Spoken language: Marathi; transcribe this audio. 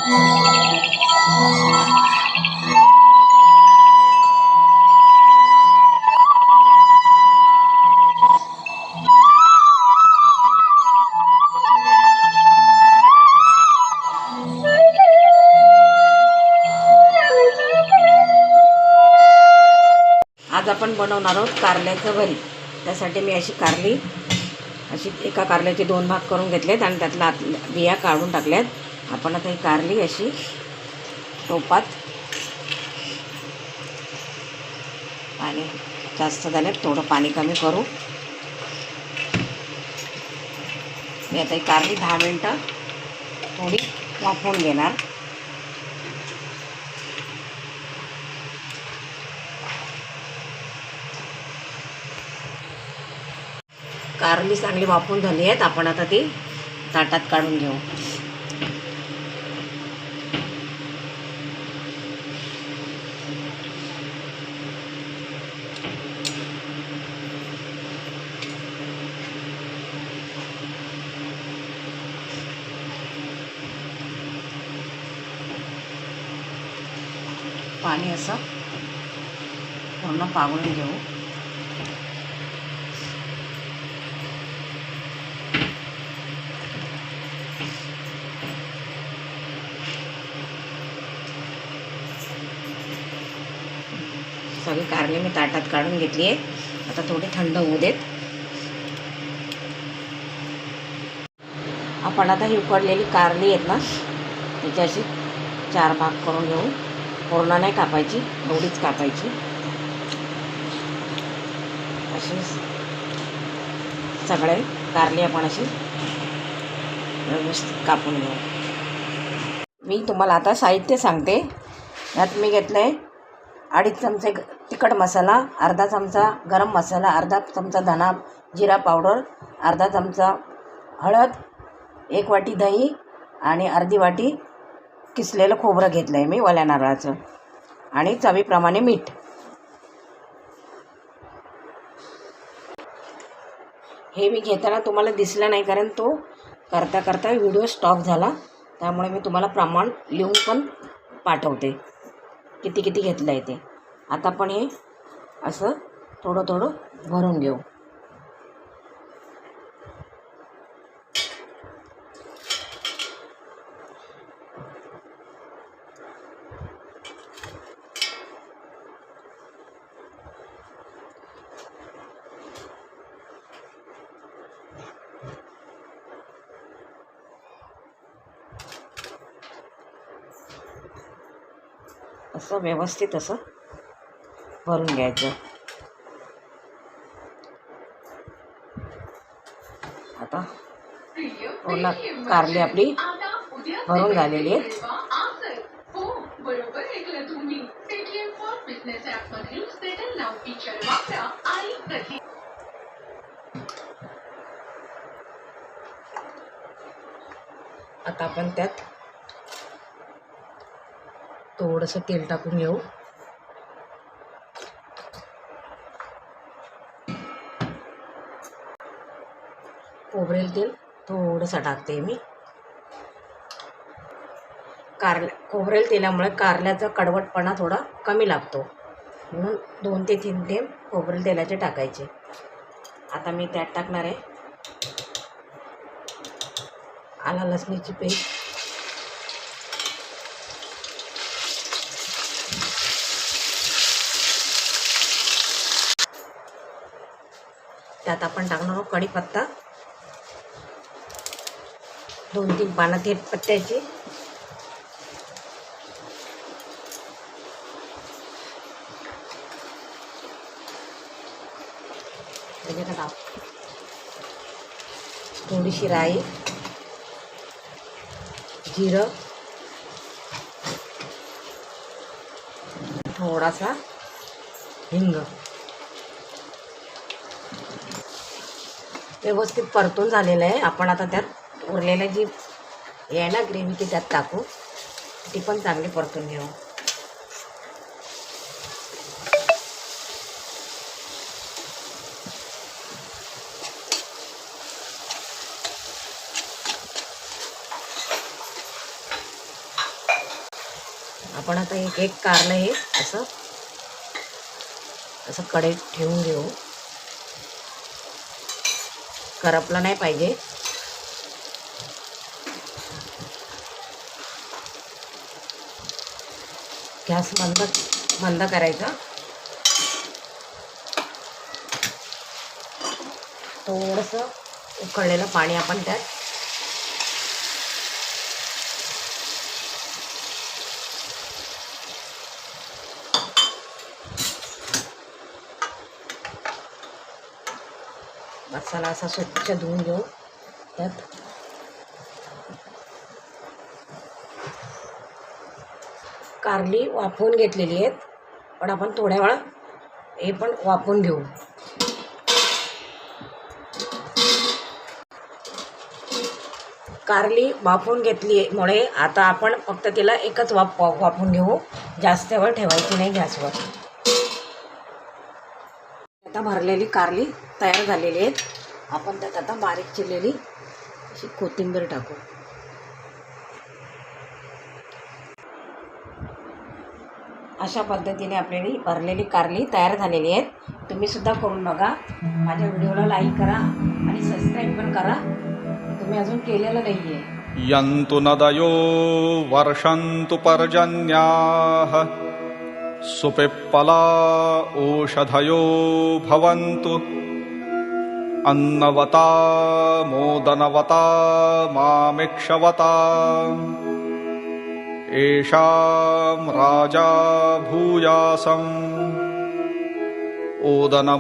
आज आपण बनवणार आहोत कारल्याचं भरीत. त्यासाठी मी अशी कारली एका कारल्याचे 2 भाग करून घेतलेत आणि त्यातला बिया काढून टाकल्यात. आपण आता ही कारली अशी टोपात, पाणी जास्त झाले थोडं पाणी कमी करू. मी आता ही कारली 10 मिनटं थोडी वाफवून घेणार. कारली चांगली वाफवून झाली आहेत. आपण आता ती ताटात काढून घेऊ. पाणी असं पूर्ण पागळून घेऊ. सगळी कारली मी ताटात काढून घेतली आहे. आता थोडी थंड होऊ देत. आपण आता ही उकडलेली कारली आहेत ना, त्याची अशी 4 भाग करून घेऊ. पूर्ण नाही कापायची, एवढीच कापायची. अशी सगळे कारली आपण अशी व्यवस्थित कापून घेऊ. मी तुम्हाला आता साहित्य सांगते. यात मी घेतलं आहे 2.5 चमचे तिखट मसाला, अर्धा चमचा गरम मसाला, अर्धा चमचा धना जिरा पावडर, अर्धा चमचा हळद, 1 वाटी दही आणि अर्धी वाटी किसलेलं खोबरं घेतलं आहे मी ओल्या नारळाचं, आणि चवीप्रमाणे मीठ. हे मी घेताना तुम्हाला दिसलं नाही, कारण तो करता करता व्हिडिओ स्टॉप झाला. त्यामुळे मी तुम्हाला प्रमाण लिहून पण पाठवते किती किती घेतलं आहे ते. आता आपण हे असं थोडं थोडं भरून घेऊ. असं व्यवस्थित असं भरून घ्यायचं. आता पूर्ण कारली आपली भरून झालेली आहे. आता आपण त्यात थोडंसं तेल टाकून घेऊ. खोबरेल तेल थोडंसं टाकते मी. खोबरेल तेलामुळे कारल्याचा कडवटपणा थोडा कमी लागतो, म्हणून 2 ते 3 थेंब खोबरेल तेलाचे टाकायचे. आता मी त्यात टाकणार आहे आला लसणीची पेस्ट, त्यात आपण टाकणार आहोत कढीपत्ता, 2-3 पानं तेजपत्त्याची, थोडीशी राई, जिरं, थोडासा हिंग. व्यवस्थित परतून झालेलं आहे. आपण आता त्यात उरलेली जी आहे ना ग्रेव्ही ती त्यात टाकू. ती पण चांगली परतून घेऊ. आपण आता एक एक कारलं हे असं असं कढईत ठेवून घेऊ. करपलं नाही पाहिजे. गॅस बंद करायचा. थोडंसं उकळलेलं पाणी आपण त्यात मसाला असा स्वच्छ धुवून घेऊ. त्यात कारली वाफवून घेतलेली आहेत, पण आपण थोड्या वेळा हे पण वाफवून घेऊ. कारली वाफवून घेतलीमुळे आता आपण फक्त तिला एकच वाफवून घेऊ. जास्त वेळ ठेवायची नाही गॅसवर. आता भरलेली कारली तयार झालेली आहेत. आपण त्यात आता बारीक चिरलेली अशी कोथिंबीर टाकू. अशा पद्धतीने आपली भरलेली कारली तयार झालेली आहेत. तुम्ही सुद्धा करून बघा. माझ्या व्हिडिओला लाईक करा आणि सबस्क्राईब पण करा. तुम्ही अजून केलेलं नाही आहे. यन्तु नदयो वर्षन्तु पर्जन्याः सुपिप्पला ओषधयो भवन्तु अन्नवता मोदनवता मामिक्षवता येषां राजा भूयासम् ओदन